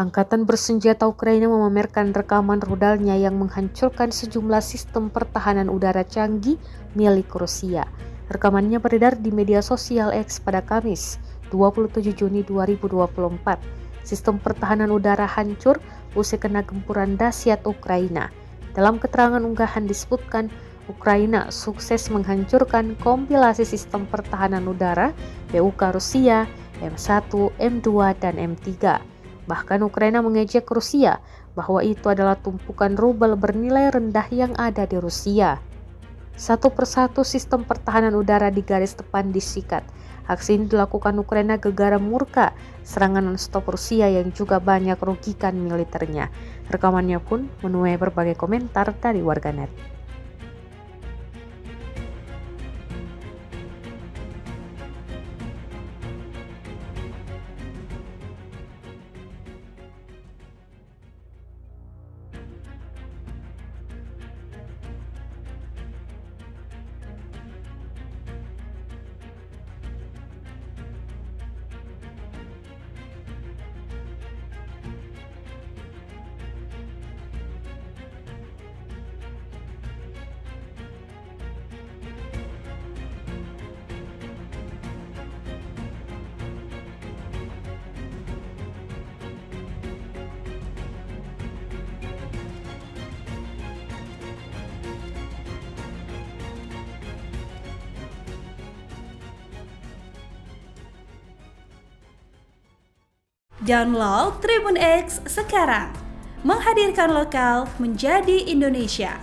Angkatan bersenjata Ukraina memamerkan rekaman rudalnya yang menghancurkan sejumlah sistem pertahanan udara canggih milik Rusia. Rekamannya beredar di media sosial X pada Kamis, 27 Juni 2024. Sistem pertahanan udara hancur usai kena gempuran dahsyat Ukraina. Dalam keterangan unggahan disebutkan, Ukraina sukses menghancurkan kompilasi sistem pertahanan udara PUK Rusia M1, M2, dan M3. Bahkan Ukraina mengejek Rusia bahwa itu adalah tumpukan rubel bernilai rendah yang ada di Rusia. Satu persatu sistem pertahanan udara di garis depan disikat. Aksi ini dilakukan Ukraina gegara murka serangan non-stop Rusia yang juga banyak rugikan militernya. Rekamannya pun menuai berbagai komentar dari warganet. Download Tribun X sekarang, menghadirkan lokal menjadi Indonesia.